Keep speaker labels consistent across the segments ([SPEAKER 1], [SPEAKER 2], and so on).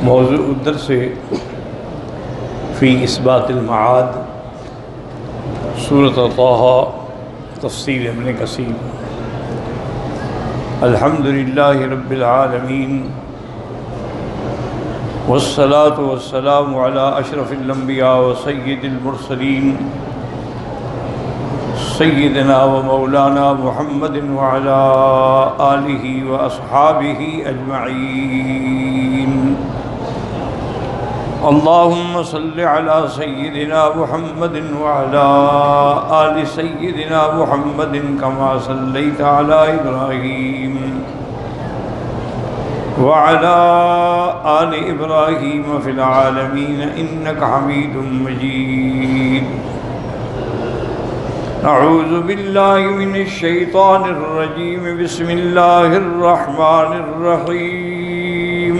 [SPEAKER 1] موضوع الدرس فی اثبات المعاد، سورۃ طٰہٰ، تفسیر ابن کثیر۔ الحمد للہ رب العالمین، والصلاة والسلام علی اشرف الانبیاء وسید المرسلین، سیدنا و مولانا محمد وعلی آلہ واصحابہ اجمعین۔ اللہم صل علی سیدنا محمد وعلی آل سیدنا محمد کما صلیت علی ابراہیم وعلی آل ابراہیم فی العالمین انک حمید مجید۔ اعوذ باللہ من الشیطان الرجیم، بسم اللہ الرحمن الرحیم۔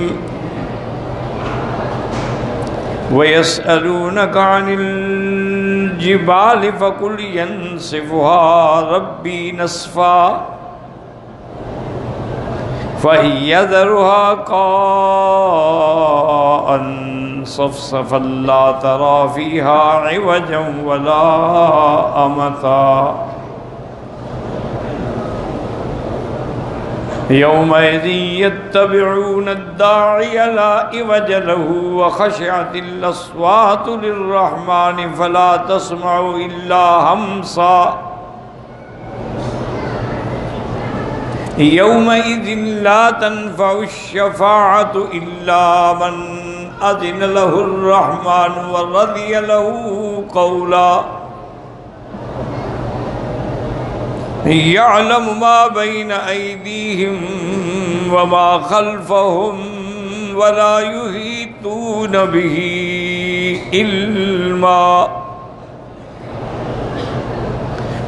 [SPEAKER 1] وَيَسْأَلُونَكَ عَنِ الْجِبَالِ فَقُلْ يَنسِفُهَا رَبِّي نَسْفًا فَيَذَرُهَا قَاعًا صَفْصَفًا لَا تَرَى فِيهَا عِوَجًا وَلَا أَمْتًا يومئذ يتبعون الداعي لا عوج له وخشعت الأصوات للرحمن فلا تسمع إلا همسا يومئذ لا تنفع الشفاعة إلا من أذن له الرحمن ورضي له قولا يعلم ما بين أيديهم وما خلفهم ولا يحيطون به علما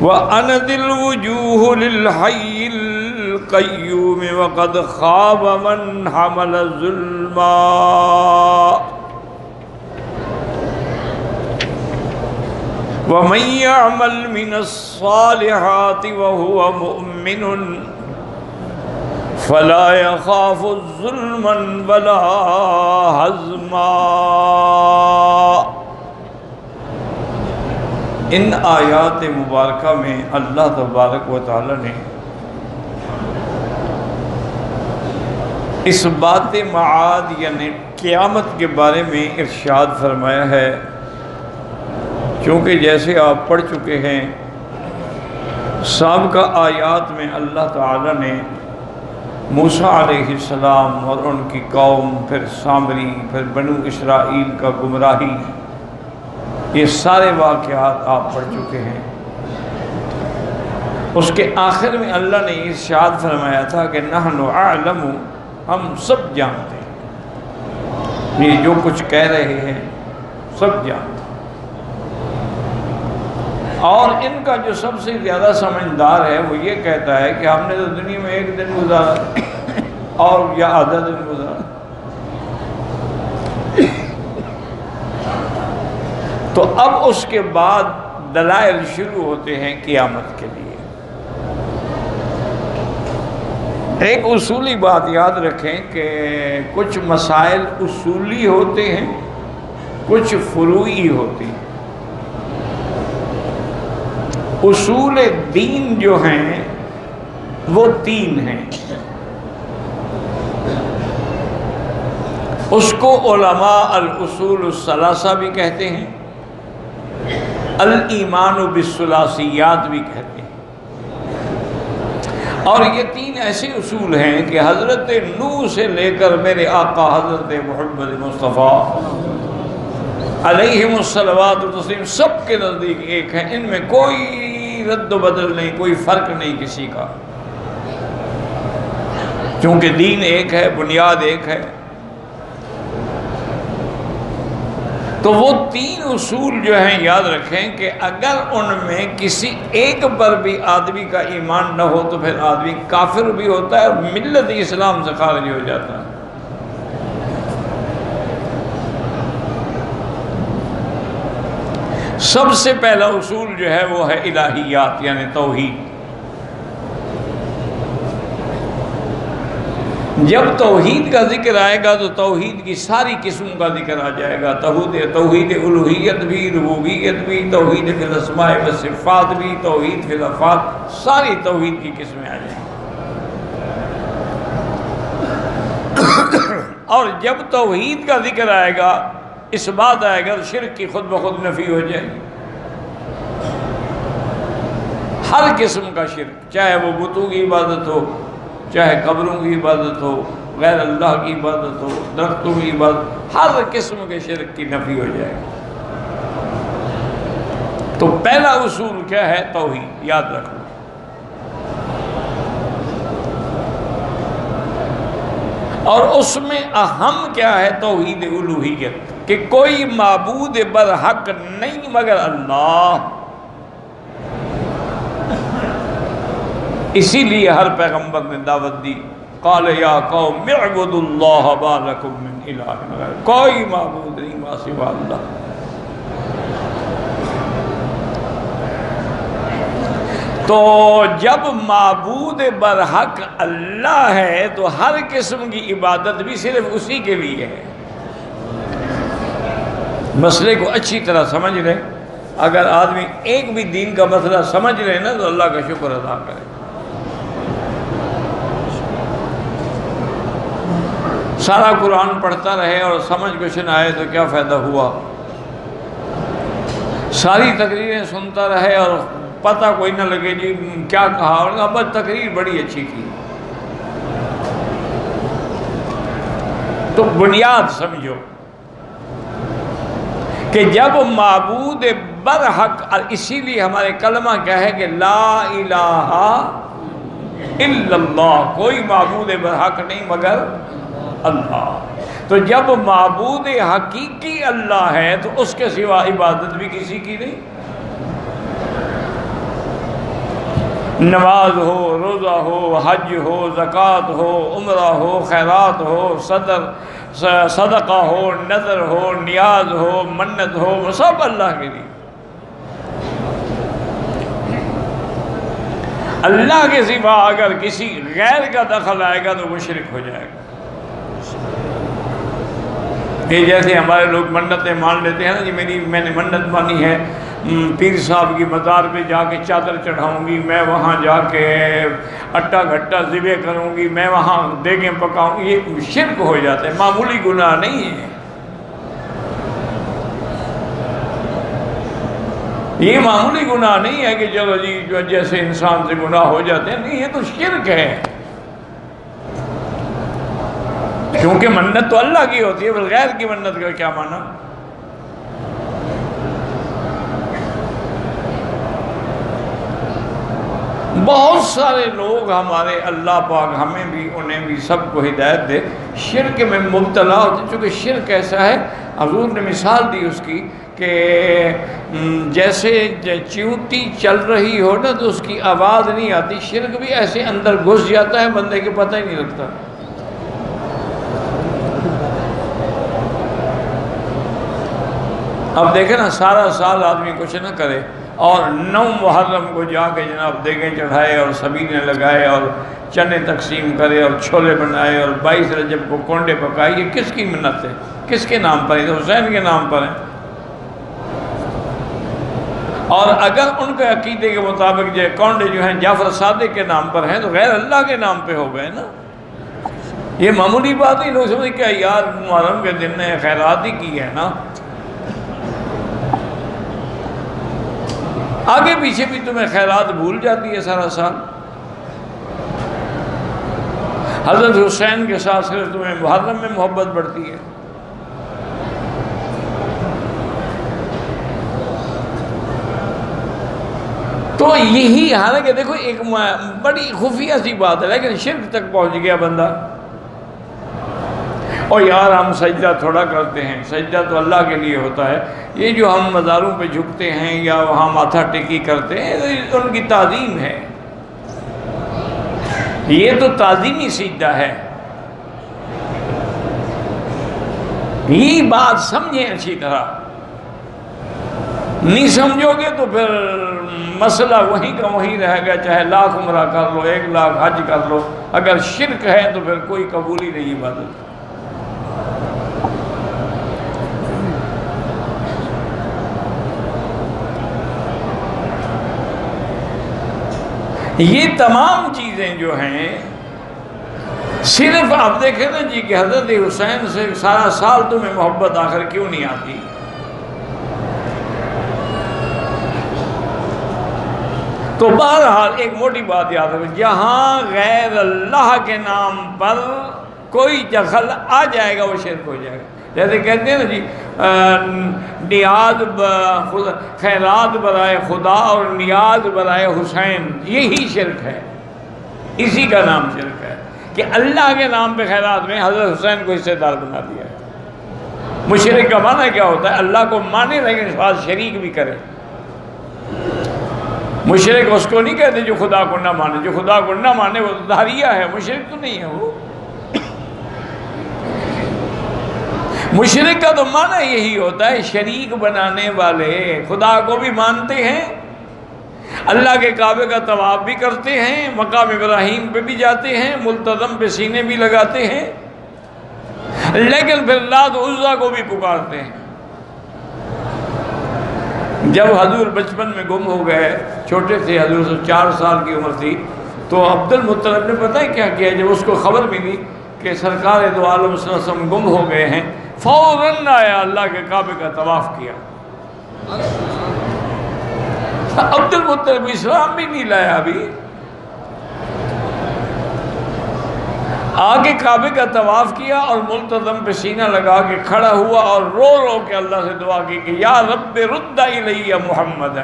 [SPEAKER 1] وأنذر الوجوه للحي القيوم وقد خاب من حمل ظلما ومن يعمل من الصالحات وهو مؤمن فلا يخاف ظلما ولا هضما۔ ان آیات مبارکہ میں اللہ تبارک و تعالی نے اس بات معاد یعنی قیامت کے بارے میں ارشاد فرمایا ہے، چونکہ جیسے آپ پڑھ چکے ہیں سابقہ آیات میں اللہ تعالیٰ نے موسیٰ علیہ السلام اور ان کی قوم، پھر سامری، پھر بنو اسرائیل کا گمراہی، یہ سارے واقعات آپ پڑھ چکے ہیں۔ اس کے آخر میں اللہ نے ارشاد فرمایا تھا کہ نحن اعلم، ہم سب جانتے ہیں، یہ جو کچھ کہہ رہے ہیں سب جانتے ہیں۔ اور ان کا جو سب سے زیادہ سمجھدار ہے وہ یہ کہتا ہے کہ ہم نے تو دنیا میں ایک دن گزارا اور یا آدھا دن گزارا۔ تو اب اس کے بعد دلائل شروع ہوتے ہیں قیامت کے لیے۔ ایک اصولی بات یاد رکھیں کہ کچھ مسائل اصولی ہوتے ہیں، کچھ فروعی ہوتے ہیں۔ اصول دین جو ہیں وہ تین ہیں، اس کو علماء الاصول الثلاثہ بھی کہتے ہیں، الایمان بالثلاثیات بھی کہتے ہیں۔ اور یہ تین ایسے اصول ہیں کہ حضرت نوح سے لے کر میرے آقا حضرت محمد مصطفیٰ علیہم الصلوات والتسلیم سب کے نزدیک ایک ہیں، ان میں کوئی رد و بدل نہیں، کوئی فرق نہیں کسی کا، چونکہ دین ایک ہے، بنیاد ایک ہے۔ تو وہ تین اصول جو ہیں یاد رکھیں کہ اگر ان میں کسی ایک پر بھی آدمی کا ایمان نہ ہو تو پھر آدمی کافر بھی ہوتا ہے اور ملت اسلام سے خارج ہو جاتا ہے۔ سب سے پہلا اصول جو ہے وہ ہے الہیات یعنی توحید۔ جب توحید کا ذکر آئے گا تو توحید کی ساری قسم کا ذکر آ جائے گا، توحید الوہیت بھی، ربوبیت بھی، توحید فی الاسماء والصفات بھی، توحید فی الافعال، ساری توحید کی قسمیں آ جائیں گی۔ اور جب توحید کا ذکر آئے گا، اس بات آئے گا، تو شرک کی خود بخود نفی ہو جائے گی۔ ہر قسم کا شرک، چاہے وہ بتوں کی عبادت ہو، چاہے قبروں کی عبادت ہو، غیر اللہ کی عبادت ہو، درختوں کی عبادت، ہر قسم کے شرک کی نفی ہو جائے گی۔ تو پہلا اصول کیا ہے؟ توحید، یاد رکھو۔ اور اس میں اہم کیا ہے؟ توحید الوہیت، کہ کوئی معبود برحق نہیں مگر اللہ۔ اسی لیے ہر پیغمبر نے دعوت دی، قال یا قوم اعبدوا اللہ ما لکم من الہ غیرہ، کوئی معبود نہیں ما سوا اللہ۔ تو جب معبود برحق اللہ ہے تو ہر قسم کی عبادت بھی صرف اسی کے لیے ہے۔ مسئلے کو اچھی طرح سمجھ لیں، اگر آدمی ایک بھی دین کا مسئلہ سمجھ لے نا تو اللہ کا شکر ادا کرے۔ سارا قرآن پڑھتا رہے اور سمجھ کچھ نہ آئے تو کیا فائدہ ہوا؟ ساری تقریریں سنتا رہے اور پتہ کوئی نہ لگے جی کیا کہا، اور بس تقریر بڑی اچھی تھی۔ تو بنیاد سمجھو کہ جب معبود برحق، اسی لیے ہمارے کلمہ کیا ہے کہ لا الہ الا اللہ، کوئی معبود برحق نہیں مگر اللہ۔ تو جب معبود حقیقی اللہ ہے تو اس کے سوا عبادت بھی کسی کی نہیں۔ نماز ہو، روزہ ہو، حج ہو، زکوٰۃ ہو، عمرہ ہو، خیرات ہو، صدقہ ہو، نذر ہو، نیاز ہو، منت ہو، وہ سب اللہ کے لیے۔ اللہ کے سوا اگر کسی غیر کا دخل آئے گا تو وہ شرک ہو جائے گا۔ یہ جیسے ہمارے لوگ منتیں مان لیتے ہیں نا، جی میں نے منت مانی ہے پیر صاحب کی مزار پہ جا کے چادر چڑھاؤں گی، میں وہاں جا کے اٹا گھٹا ذبح کروں گی، میں وہاں دیگیں پکاؤں گی، یہ شرک ہو جاتا ہے، معمولی گناہ نہیں ہے۔ یہ معمولی گناہ نہیں ہے کہ چلو جی جو جیسے انسان سے گناہ ہو جاتے ہیں، نہیں، یہ تو شرک ہے۔ کیونکہ منت تو اللہ کی ہوتی ہے، غیر کی منت کا کیا معنی؟ بہت سارے لوگ ہمارے، اللہ پاک ہمیں بھی انہیں بھی سب کو ہدایت دے، شرک میں مبتلا ہوتے، چونکہ شرک ایسا ہے، حضور نے مثال دی اس کی کہ جیسے چیونٹی چل رہی ہو نا تو اس کی آواز نہیں آتی، شرک بھی ایسے اندر گھس جاتا ہے بندے کے پتہ ہی نہیں لگتا۔ اب دیکھیں نا، سارا سال آدمی کچھ نہ کرے اور 9 محرم کو جا کے جناب دیگیں چڑھائے اور سبینے لگائے اور چنے تقسیم کرے اور چھولے بنائے اور 22 رجب کو کونڈے پکائے، یہ کس کی منت ہے؟ کس کے نام پر ہے؟ حسین کے نام پر ہے۔ اور اگر ان کے عقیدے کے مطابق جو کونڈے جو ہیں جعفر صادق کے نام پر ہیں تو غیر اللہ کے نام پہ ہو گئے نا۔ یہ معمولی بات ہی لوگ سمجھے کیا یار محرم کے دن نے خیرات ہی کی ہے نا، آگے پیچھے بھی تمہیں خیرات بھول جاتی ہے سارا سال۔ حضرت حسین کے ساتھ صرف تمہیں محرم میں محبت بڑھتی ہے۔ تو یہی حالانکہ دیکھو ایک بڑی خفیہ سی بات ہے، لیکن شرک تک پہنچ گیا بندہ۔ اور یار ہم سجدہ تھوڑا کرتے ہیں، سجدہ تو اللہ کے لیے ہوتا ہے، یہ جو ہم مزاروں پہ جھکتے ہیں یا وہاں ماتھا ٹیکی کرتے ہیں ان کی تعظیم ہے، یہ تو تعظیمی سجدہ ہے۔ یہ بات سمجھیں اچھی طرح، نہیں سمجھو گے تو پھر مسئلہ وہیں کا وہیں رہے گا، چاہے 1,00,000 عمرہ کر لو، 1,00,000 حج کر لو، اگر شرک ہے تو پھر کوئی قبول ہی نہیں عبادت۔ یہ تمام چیزیں جو ہیں، صرف آپ دیکھیں نا جی کہ حضرت حسین سے سارا سال تمہیں محبت آخر کیوں نہیں آتی؟ تو بہرحال ایک موٹی بات یاد رکھو، جہاں غیر اللہ کے نام پر کوئی دخل آ جائے گا وہ شرک ہو جائے گا۔ جیسے کہتے ہیں نا جی نیاز خیرات برائے خدا اور نیاز برائے حسین، یہی شرک ہے، اسی کا نام شرک ہے کہ اللہ کے نام پہ خیرات میں حضرت حسین کو حصے دار بنا دیا ہے۔ مشرک کا معنی کیا ہوتا ہے؟ اللہ کو مانے لیکن ساتھ شریک بھی کرے۔ مشرک اس کو نہیں کہتے جو خدا کو نہ مانے، جو خدا کو نہ مانے وہ تو دھاریہ ہے، مشرک تو نہیں ہے وہ۔ مشرک کا تو معنی یہی ہوتا ہے شریک بنانے والے، خدا کو بھی مانتے ہیں، اللہ کے کعبے کا طواف بھی کرتے ہیں، مقام ابراہیم پہ بھی جاتے ہیں، ملتزم پہ سینے بھی لگاتے ہیں، لیکن پھر لات عزا کو بھی پکارتے ہیں۔ جب حضور بچپن میں گم ہو گئے، چھوٹے تھے حضور سے 4 سال کی عمر تھی، تو عبد المطلب نے پتہ ہے کیا کیا؟ جب اس کو خبر ملی کہ سرکار دو عالم صلی اللہ علیہ وسلم گم ہو گئے ہیں، فوراً آیا، اللہ کے کعبے کا طواف کیا۔ عبد المطلب اسلام بھی نہیں لایا ابھی، آگے کعبے کا طواف کیا اور ملتزم پہ سینہ لگا کے کھڑا ہوا اور رو رو کے اللہ سے دعا کی کہ یا رب رد الی محمد۔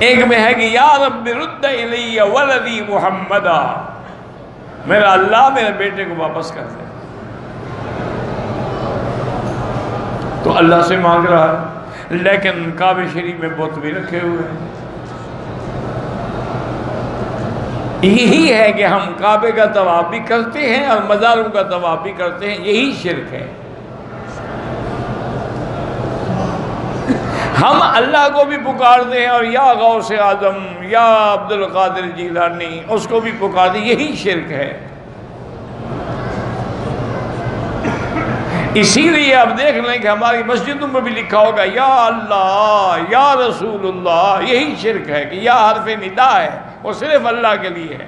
[SPEAKER 1] ایک میں ہے کہ یا رب رد الی ولدی محمد، میرا اللہ میرے بیٹے کو واپس کر دے۔ تو اللہ سے مانگ رہا ہے، لیکن کعبہ شریف میں بت بھی رکھے ہوئے ہیں۔ یہی ہے کہ ہم کعبے کا طواف بھی کرتے ہیں اور مزاروں کا طواف بھی کرتے ہیں، یہی شرک ہے۔ ہم اللہ کو بھی پکارتے ہیں اور یا غوث اعظم یا عبد القادر جیلانی، اس کو بھی پکارتے ہیں، یہی شرک ہے۔ اسی لیے آپ دیکھ لیں کہ ہماری مسجدوں میں بھی لکھا ہوگا یا اللہ یا رسول اللہ، یہی شرک ہے کہ یا حرف ندا ہے، وہ صرف اللہ کے لیے ہے۔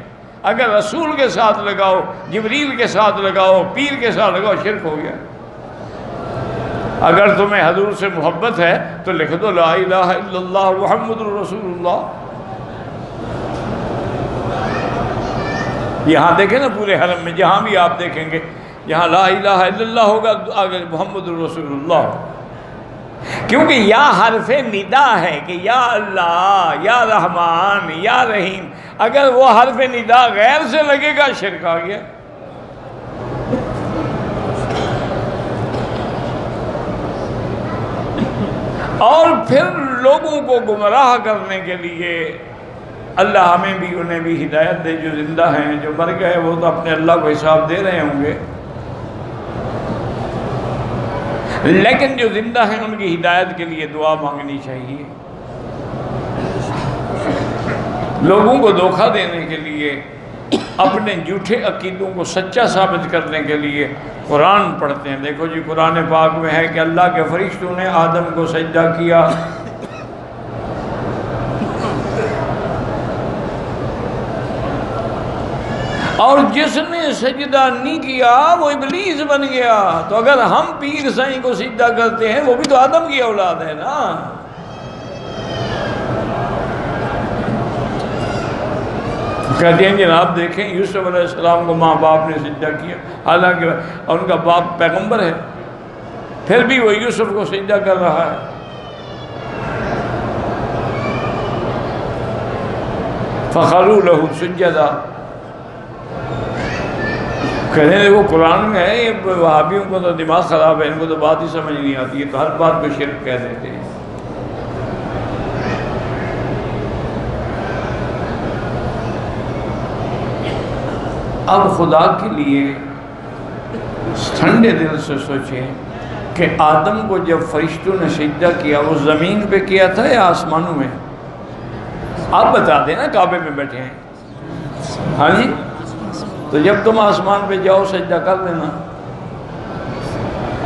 [SPEAKER 1] اگر رسول کے ساتھ لگاؤ، جبریل کے ساتھ لگاؤ، پیر کے ساتھ لگاؤ، شرک ہو گیا۔ اگر تمہیں حضور سے محبت ہے تو لکھ دو لا الہ الا اللہ محمد الرسول اللہ۔ یہاں دیکھیں نا پورے حرم میں جہاں بھی آپ دیکھیں گے، جہاں لا الہ الا اللہ ہوگا آگے محمد الرسول اللہ، کیونکہ یا حرف ندا ہے کہ یا اللہ یا رحمان یا رحیم، اگر وہ حرف ندا غیر سے لگے گا شرک آ گیا۔ اور پھر لوگوں کو گمراہ کرنے کے لیے اللہ ہمیں بھی انہیں بھی ہدایت دے، جو زندہ ہیں، جو مر گئے وہ تو اپنے اللہ کو حساب دے رہے ہوں گے، لیکن جو زندہ ہیں ان کی ہدایت کے لیے دعا مانگنی چاہیے۔ لوگوں کو دھوکہ دینے کے لیے، اپنے جھوٹے عقیدوں کو سچا ثابت کرنے کے لیے قرآن پڑھتے ہیں۔ دیکھو جی قرآن پاک میں ہے کہ اللہ کے فرشتوں نے آدم کو سجدہ کیا، اور جس نے سجدہ نہیں کیا وہ ابلیس بن گیا۔ تو اگر ہم پیر سائیں کو سجدہ کرتے ہیں، وہ بھی تو آدم کی اولاد ہے نا۔ کہتے ہیں جناب دیکھیں یوسف علیہ السلام کو ماں باپ نے سجدہ کیا، حالانکہ ان کا باپ پیغمبر ہے، پھر بھی وہ یوسف کو سجدہ کر رہا ہے۔ فخروا له سجدا۔ کہنے دیکھو قرآن میں ہے، یہ وہابیوں کو تو دماغ خراب ہے، ان کو تو بات ہی سمجھ نہیں آتی ہے، تو ہر بات کو شرک کہہ دیتے ہیں۔ اب خدا کے لیے ٹھنڈے دل سے سوچیں کہ آدم کو جب فرشتوں نے سجدہ کیا وہ زمین پہ کیا تھا یا آسمانوں میں؟ آپ بتا دیں نا، کعبے میں بیٹھے ہیں، ہاں جی، تو جب تم آسمان پہ جاؤ سجدہ کر دینا۔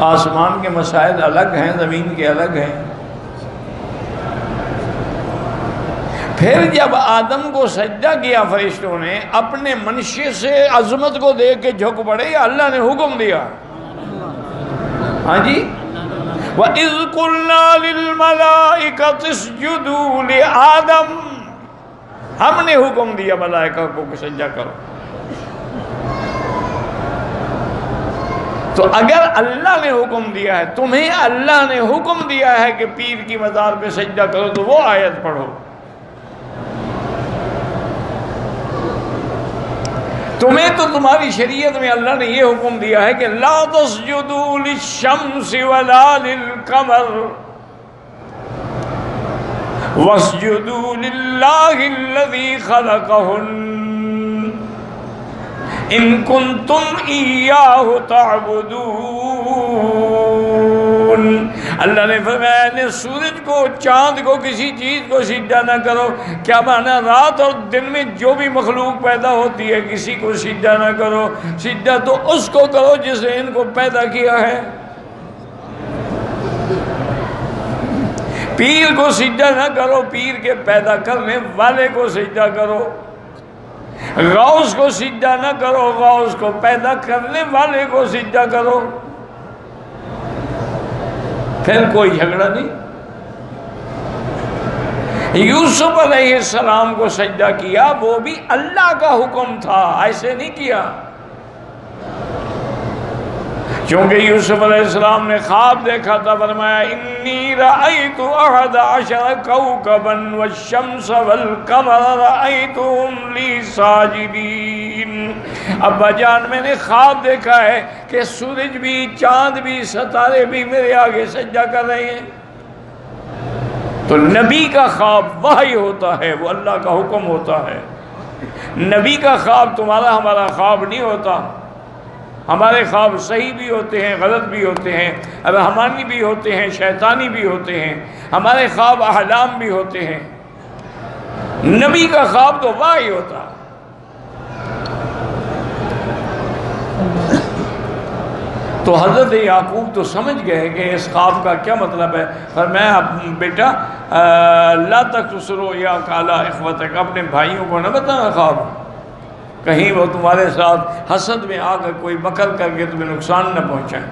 [SPEAKER 1] آسمان کے مسائل الگ ہیں، زمین کے الگ ہیں۔ پھر جب آدم کو سجدہ کیا فرشتوں نے، اپنے منشے سے عظمت کو دیکھ کے جھک پڑے یا اللہ نے حکم دیا؟ ہاں جی، وَإِذْ قُلْنَا لِلْمَلَائِكَةِ اسْجُدُوا لِآدَمَ، ہم نے حکم دیا ملائکہ کو کہ سجدہ کرو۔ تو اگر اللہ نے حکم دیا ہے، تمہیں اللہ نے حکم دیا ہے کہ پیر کی مزار پہ سجدہ کرو، تو وہ آیت پڑھو۔ تمہیں تو تمہاری شریعت میں اللہ نے یہ حکم دیا ہے کہ لا تسجدوا للشمس ولا للقمر واسجدوا للہ الذی خلقہن ان کنتم ایاہ تعبدون۔ اللہ نے فرمایا نے سورج کو، چاند کو، کسی چیز کو سجدہ نہ کرو۔ کیا معنی؟ رات اور دن میں جو بھی مخلوق پیدا ہوتی ہے کسی کو سجدہ نہ کرو، سجدہ تو اس کو کرو جس نے ان کو پیدا کیا ہے۔ پیر کو سجدہ نہ کرو، پیر کے پیدا کرنے والے کو سجدہ کرو۔ غوث کو سجدہ نہ کرو، غوث کو پیدا کرنے والے کو سجدہ کرو۔ پھر کوئی جھگڑا نہیں۔ یوسف علیہ السلام کو سجدہ کیا، وہ بھی اللہ کا حکم تھا، ایسے نہیں کیا۔ چونکہ یوسف علیہ السلام نے خواب دیکھا تھا، فرمایا انی رأیت احد عشر کوکبا والشمس والقمر رأیتهم لی ساجدین۔ ابا جان میں نے خواب دیکھا ہے کہ سورج بھی، چاند بھی، ستارے بھی میرے آگے سجدہ کر رہے ہیں۔ تو نبی کا خواب وحی ہوتا ہے، وہ اللہ کا حکم ہوتا ہے۔ نبی کا خواب تمہارا ہمارا خواب نہیں ہوتا۔ ہمارے خواب صحیح بھی ہوتے ہیں، غلط بھی ہوتے ہیں، رحمانی بھی ہوتے ہیں، شیطانی بھی ہوتے ہیں، ہمارے خواب احلام بھی ہوتے ہیں۔ نبی کا خواب تو وحی ہوتا۔ تو حضرت یعقوب تو سمجھ گئے کہ اس خواب کا کیا مطلب ہے۔ فرمایا بیٹا لا تقصص رؤیاک علی اخوتک، اپنے بھائیوں کو نہ بتانا خواب، کہیں وہ تمہارے ساتھ حسد میں آ کر کوئی مکر کر کے تمہیں نقصان نہ پہنچائیں۔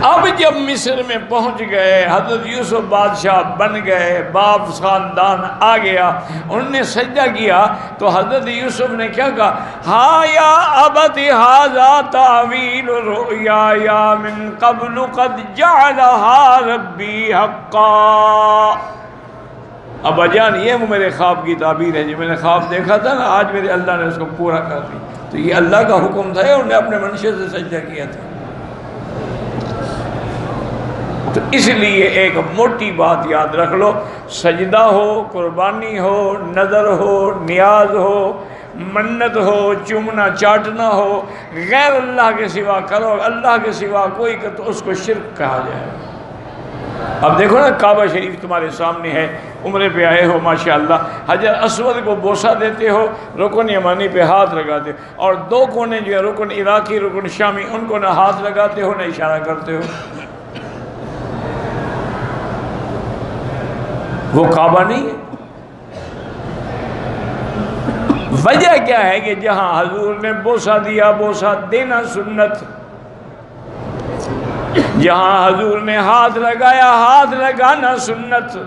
[SPEAKER 1] اب جب مصر میں پہنچ گئے، حضرت یوسف بادشاہ بن گئے، باپ خاندان آ گیا، انہوں نے سجدہ کیا، تو حضرت یوسف نے کیا کہا؟ ہاں یا ابت ھذا تاویل رؤیایا من قبل قد جعلھا ربی حقا۔ ابا جان یہ وہ میرے خواب کی تعبیر ہے، جو میں نے خواب دیکھا تھا نا، آج میرے اللہ نے اس کو پورا کر دی۔ تو یہ اللہ کا حکم تھا، انہوں نے اپنے منشے سے سجدہ کیا تھا۔ تو اس لیے ایک موٹی بات یاد رکھ لو، سجدہ ہو، قربانی ہو، نظر ہو، نیاز ہو، منت ہو، چومنا چاٹنا ہو، غیر اللہ کے سوا کرو، اللہ کے سوا کوئی کہ تو اس کو شرک کہا جائے۔ اب دیکھو نا، کعبہ شریف تمہارے سامنے ہے، عمرے پہ آئے ہو ماشاءاللہ، حجر اسود کو بوسہ دیتے ہو، رکن یمانی پہ ہاتھ لگاتے ہو، اور دو کونے جو ہے رکن عراقی، رکن شامی، ان کو نہ ہاتھ لگاتے ہو نہ اشارہ کرتے ہو۔ وہ کعبہ نہیں ہے۔ وجہ کیا ہے کہ جہاں حضور نے بوسہ دیا، بوسہ دینا سنت، جہاں حضور نے ہاتھ لگایا، ہاتھ لگانا سنت،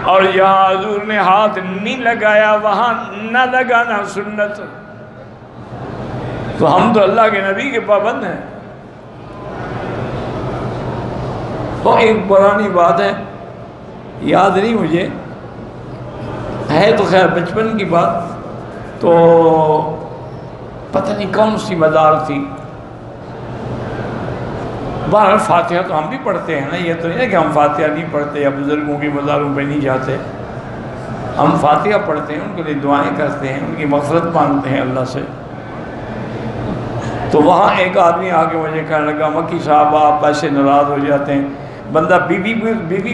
[SPEAKER 1] اور جہاں حضور نے ہاتھ نہیں لگایا وہاں نہ لگانا سنت۔ تو ہم تو اللہ کے نبی کے پابند ہیں۔ وہ ایک پرانی بات ہے، یاد نہیں مجھے، ہے تو خیر بچپن کی بات، تو پتہ نہیں کون سی مزار تھی، بہرحال فاتحہ تو ہم بھی پڑھتے ہیں نا، یہ تو نہیں ہے کہ ہم فاتحہ نہیں پڑھتے یا بزرگوں کی مزاروں پہ نہیں جاتے، ہم فاتحہ پڑھتے ہیں، ان کے لیے دعائیں کرتے ہیں، ان کی مغفرت مانگتے ہیں اللہ سے۔ تو وہاں ایک آدمی آ کے مجھے کہنے لگا مکی صاحب آپ ایسے ناراض ہو جاتے ہیں، بندہ بیوی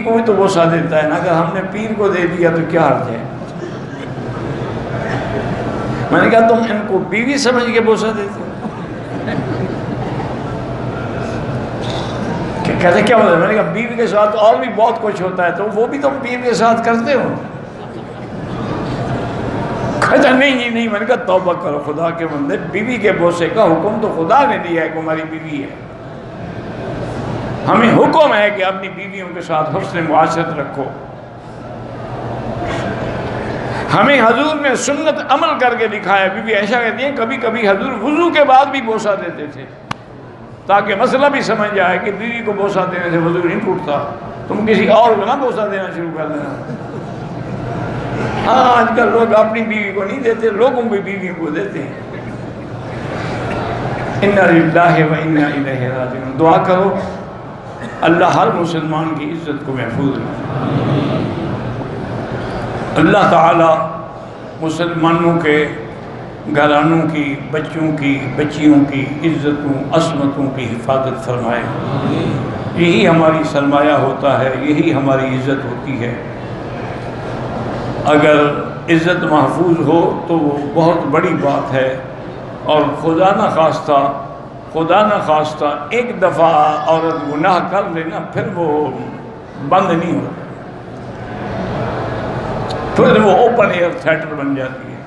[SPEAKER 1] کو بھی تو بوسہ دیتا ہے نا، اگر ہم نے پیر کو دے دیا تو کیا حرج ہے؟ میں نے کہا تم ان کو بیوی سمجھ کے بوسہ دیتے ہو؟ کہتے کیا ہوتا ہے؟ میں نے کہا بیوی کے ساتھ اور بھی بہت کچھ ہوتا ہے، تو وہ بھی تم بیوی کے ساتھ کرتے ہو؟ کہتا نہیں نہیں۔ میں نے کہا توبہ کرو خدا کے بندے، بیوی کے بوسے کا حکم تو خدا نے دیا ہے کہ ہماری بیوی ہے، ہمیں حکم ہے کہ اپنی بیویوں کے ساتھ حسن معاشرت رکھو۔ ہمیں حضور نے سنت عمل کر کے دکھایا۔ بی بی عائشہ کہتی ہیں کبھی کبھی حضور وضو کے بعد بھی بوسہ دیتے تھے تاکہ مسئلہ بھی سمجھ جائے کہ بیوی کو بوسہ دینے سے وضو نہیں ٹوٹتا، تم کسی اور کو نہ بوسہ دینا شروع کر دینا۔ ہاں آج کل لوگ اپنی بیوی کو نہیں دیتے، لوگوں کی بیوی کو دیتے ہیں۔ انا للہ و انا الیہ راجعون۔ دعا کرو اللہ ہر مسلمان کی عزت کو محفوظ رکھے۔ اللہ تعالی مسلمانوں کے گھرانوں کی، بچوں کی، بچیوں کی عزتوں عصمتوں کی حفاظت فرمائے۔ یہی ہماری سرمایہ ہوتا ہے، یہی ہماری عزت ہوتی ہے۔ اگر عزت محفوظ ہو تو وہ بہت بڑی بات ہے، اور خدا نہ خواستہ ایک دفعہ عورت گناہ کر لینا پھر وہ بند نہیں ہوتا، پھر وہ اوپن ایئر تھیٹر بن جاتی ہے۔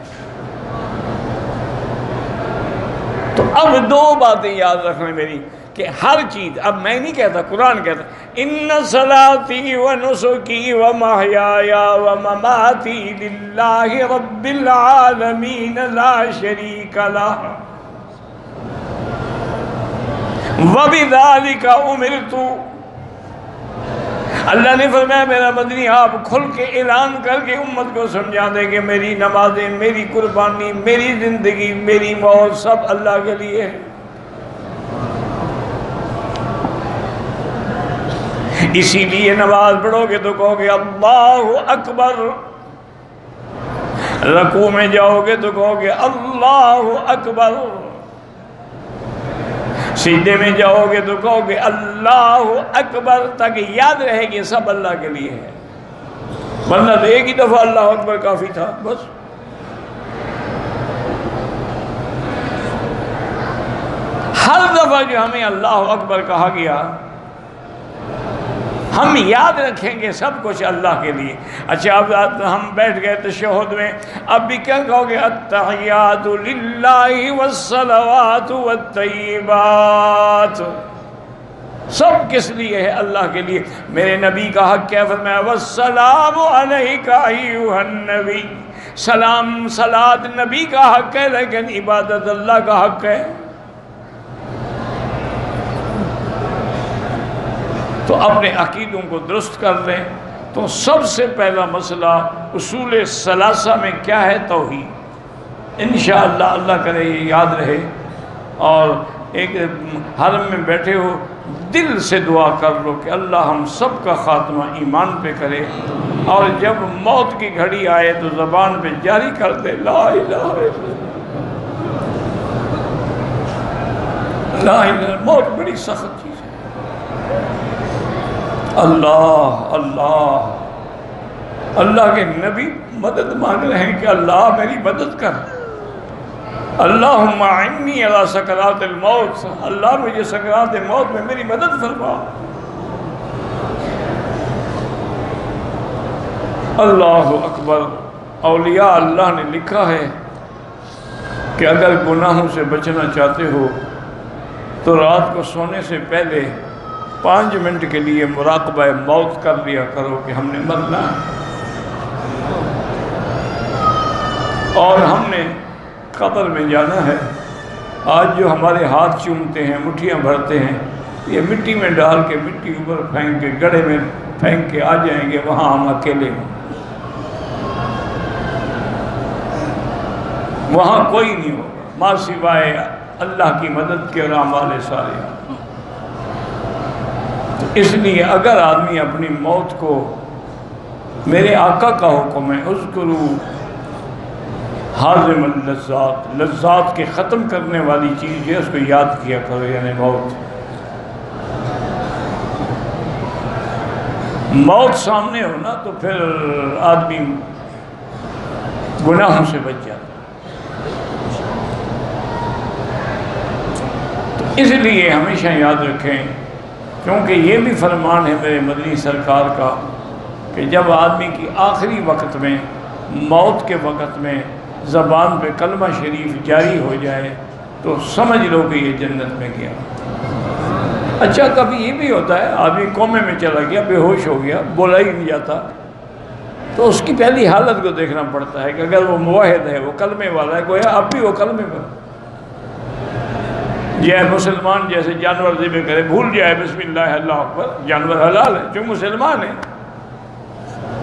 [SPEAKER 1] تو اب دو باتیں یاد رکھنا میری، کہ ہر چیز، اب میں نہیں کہتا، قرآن کہتا ان صلاتی و نسکی و محیای و مماتی للہ رب العالمین لا شریک لہ وبذالک امرت۔ اللہ نے فرمایا میرا مدنی آپ کھل کے اعلان کر کے امت کو سمجھا دیں کہ میری نمازیں، میری قربانی، میری زندگی، میری موت سب اللہ کے لیے ہے۔ اسی لیے نماز پڑھو گے تو کہو گے اللہ اکبر، رکوع میں جاؤ گے تو کہو گے اللہ اکبر، سجدے میں جاؤ گے تو کہو گے اللہ اکبر، تاکہ یاد رہے کہ سب اللہ کے لیے ہے۔ ورنہ تو ایک ہی دفعہ اللہ اکبر کافی تھا بس۔ ہر دفعہ جو ہمیں اللہ اکبر کہا گیا ہم یاد رکھیں گے سب کچھ اللہ کے لیے۔ اچھا اب ہم بیٹھ گئے تشہد میں، اب بھی کیا کہو گے؟ التحیات للہ والصلوات والطیبات، سب کس لیے ہے؟ اللہ کے لیے۔ میرے نبی کا حق کیا فرمایا؟ والسلام علیک ایھا النبی، سلام صلات نبی کا حق ہے لیکن عبادت اللہ کا حق ہے۔ تو اپنے عقیدوں کو درست کر لیں۔ تو سب سے پہلا مسئلہ اصول ثلاثہ میں کیا ہے؟ توحید۔ انشاءاللہ اللہ کرے یہ یاد رہے، اور ایک حرم میں بیٹھے ہو دل سے دعا کر لو کہ اللہ ہم سب کا خاتمہ ایمان پہ کرے، اور جب موت کی گھڑی آئے تو زبان پہ جاری کر دے لا الہ الا اللہ۔ لا الہ، موت بڑی سخت چیز ہے۔ اللہ اللہ اللہ کے نبی مدد مانگ رہے ہیں کہ اللہ میری مدد کر، اللہم اعنی علی سکرات الموت، اللہ مجھے سکرات موت میں میری مدد فرما۔ اللہ اکبر۔ اولیاء اللہ نے لکھا ہے کہ اگر گناہوں سے بچنا چاہتے ہو تو رات کو سونے سے پہلے 5 منٹ کے لیے مراقبہ موت کر لیا کرو کہ ہم نے مرنا ہے، اور ہم نے قبر میں جانا ہے۔ آج جو ہمارے ہاتھ چومتے ہیں، مٹھیاں بھرتے ہیں، یہ مٹی میں ڈال کے، مٹی اوپر پھینک کے، گڑھے میں پھینک کے آ جائیں گے، وہاں ہم اکیلے ہوں، وہاں کوئی نہیں ہوگا ماں سوائے اللہ کی مدد کے اور اعمال صالحہ۔ اس لیے اگر آدمی اپنی موت کو، میرے آقا کا حکم ہے اذکروا حازم اللذات، لذات کے ختم کرنے والی چیز ہے، اس کو یاد کیا کرو، یعنی موت۔ موت سامنے ہو نا تو پھر آدمی گناہوں سے بچ جاتا۔ تو اس لیے ہمیشہ یاد رکھیں، کیونکہ یہ بھی فرمان ہے میرے مدنی سرکار کا کہ جب آدمی کی آخری وقت میں، موت کے وقت میں زبان پہ کلمہ شریف جاری ہو جائے تو سمجھ لو کہ یہ جنت میں گیا۔ اچھا کبھی یہ بھی ہوتا ہے آدمی کومے میں چلا گیا، بے ہوش ہو گیا، بولا ہی نہیں جاتا، تو اس کی پہلی حالت کو دیکھنا پڑتا ہے کہ اگر وہ موحد ہے، وہ کلمے والا ہے، گویا اب بھی وہ کلمے پر، یہ مسلمان جیسے جانور ذبح کرے بھول جائے بسم اللہ اللہ اکبر، جانور حلال ہے جو مسلمان ہے،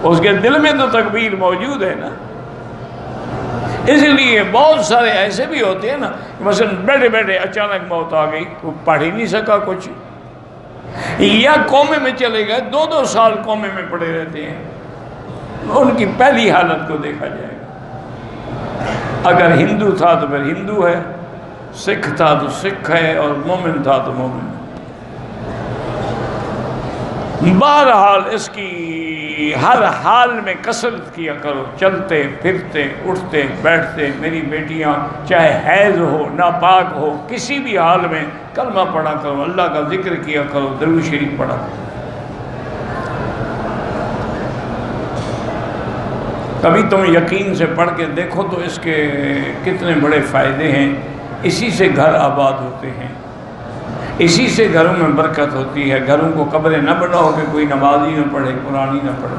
[SPEAKER 1] اس کے دل میں تو تکبیر موجود ہے نا۔ اس لیے بہت سارے ایسے بھی ہوتے ہیں نا، مثلا بیٹھے بیٹھے اچانک موت آ گئی، وہ پڑھ ہی نہیں سکا کچھ، یا کومے میں چلے گئے، 2 سال کومے میں پڑے رہتے ہیں، ان کی پہلی حالت کو دیکھا جائے گا۔ اگر ہندو تھا تو پھر ہندو ہے، سکھ تھا تو سکھ ہے، اور مومن تھا تو مومن ہے۔ بہرحال اس کی ہر حال میں کثرت کیا کرو، چلتے پھرتے اٹھتے بیٹھتے، میری بیٹیاں چاہے حیض ہو ناپاک ہو، کسی بھی حال میں کلمہ پڑھا کرو، اللہ کا ذکر کیا کرو، درود شریف پڑھا کرو۔ کبھی تم یقین سے پڑھ کے دیکھو تو اس کے کتنے بڑے فائدے ہیں۔ اسی سے گھر آباد ہوتے ہیں، اسی سے گھروں میں برکت ہوتی ہے۔ گھروں کو قبریں نہ بناؤ کہ کوئی نماز ہی نہ پڑھے، قرآن ہی نہ پڑھے۔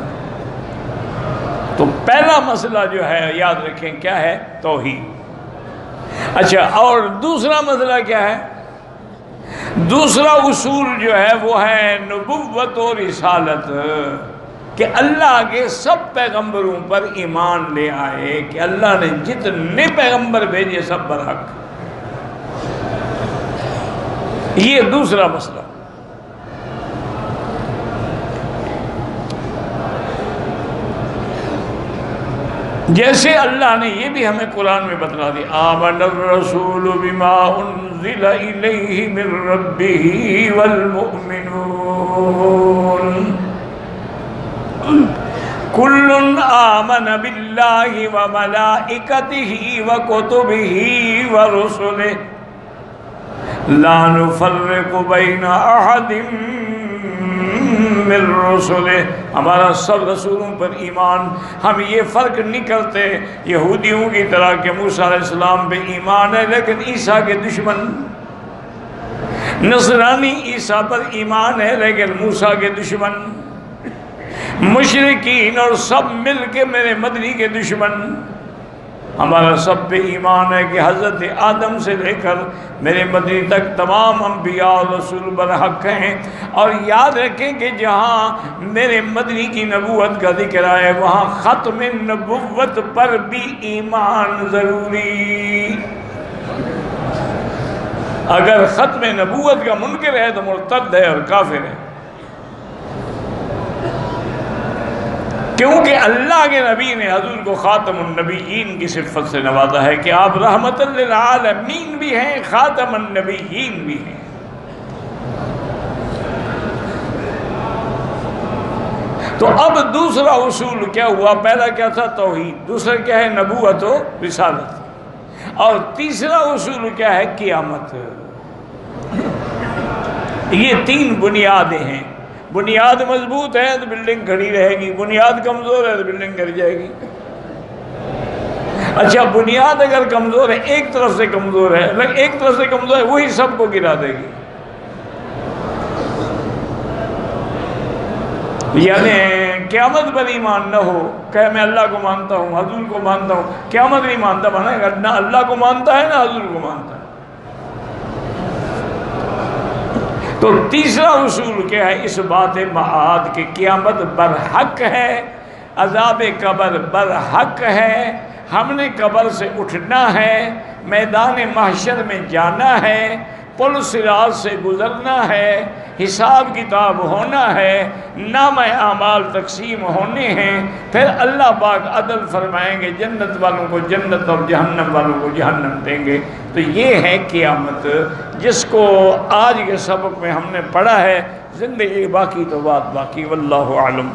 [SPEAKER 1] تو پہلا مسئلہ جو ہے یاد رکھیں کیا ہے؟ توحید۔ اچھا، اور دوسرا مسئلہ کیا ہے؟ دوسرا اصول جو ہے وہ ہے نبوت و رسالت، کہ اللہ کے سب پیغمبروں پر ایمان لے آئے، کہ اللہ نے جتنے پیغمبر بھیجے سب برحق۔ یہ دوسرا مسئلہ۔ جیسے اللہ نے یہ بھی ہمیں قرآن میں بتلا دی، آمن الرسول بما انزل الیہ من ربہ والمؤمنون کل آمن باللہ وملائکتہ وکتبہ ورسلہ لا نفرق بین احد من رسلہ۔ ہمارا سب رسولوں پر ایمان، ہم یہ فرق نہیں کرتے یہودیوں کی طرح کہ موسیٰ علیہ السلام پہ ایمان ہے لیکن عیسیٰ کے دشمن، نصرانی عیسیٰ پر ایمان ہے لیکن موسیٰ کے دشمن، مشرکین اور سب مل کے میرے مدنی کے دشمن۔ ہمارا سب پہ ایمان ہے کہ حضرت آدم سے لے کر میرے مدنی تک تمام انبیاء اور رسول برحق ہیں۔ اور یاد رکھیں کہ جہاں میرے مدنی کی نبوت کا ذکر آئے وہاں ختم نبوت پر بھی ایمان ضروری۔ اگر ختم نبوت کا منکر ہے تو مرتد ہے اور کافر ہے، کیونکہ اللہ کے نبی نے حضور کو خاتم النبیین کی صفت سے نوازا ہے کہ آپ رحمت للعالمین بھی ہیں، خاتم النبیین بھی ہیں۔ تو اب دوسرا اصول کیا ہوا؟ پہلا کیا تھا؟ توحید، دوسرا کیا ہے؟ نبوت و رسالت، اور تیسرا اصول کیا ہے؟ قیامت۔ یہ 3 بنیادیں ہیں۔ بنیاد مضبوط ہے تو بلڈنگ کھڑی رہے گی، بنیاد کمزور ہے تو بلڈنگ گر جائے گی۔ اچھا، بنیاد اگر کمزور ہے، ایک طرف سے کمزور ہے، لیکن ایک طرف سے کمزور ہے وہی سب کو گرا دے گی۔ یعنی قیامت پر ایمان نہ ہو، کہ میں اللہ کو مانتا ہوں، حضور کو مانتا ہوں، قیامت نہیں مانتا، مانا نہ اللہ کو مانتا ہے نہ حضور کو مانتا ہے۔ تو تیسرا اصول کیا ہے؟ اس بات معاد کہ قیامت برحق ہے، عذاب قبر برحق ہے، ہم نے قبر سے اٹھنا ہے، میدان محشر میں جانا ہے، پل صراط سے گزرنا ہے، حساب کتاب ہونا ہے، نام اعمال تقسیم ہونے ہیں، پھر اللہ پاک عدل فرمائیں گے، جنت والوں کو جنت اور جہنم والوں کو جہنم دیں گے۔ تو یہ ہے قیامت، جس کو آج کے سبق میں ہم نے پڑھا ہے۔ زندگی باقی تو بات باقی، واللہ اعلم۔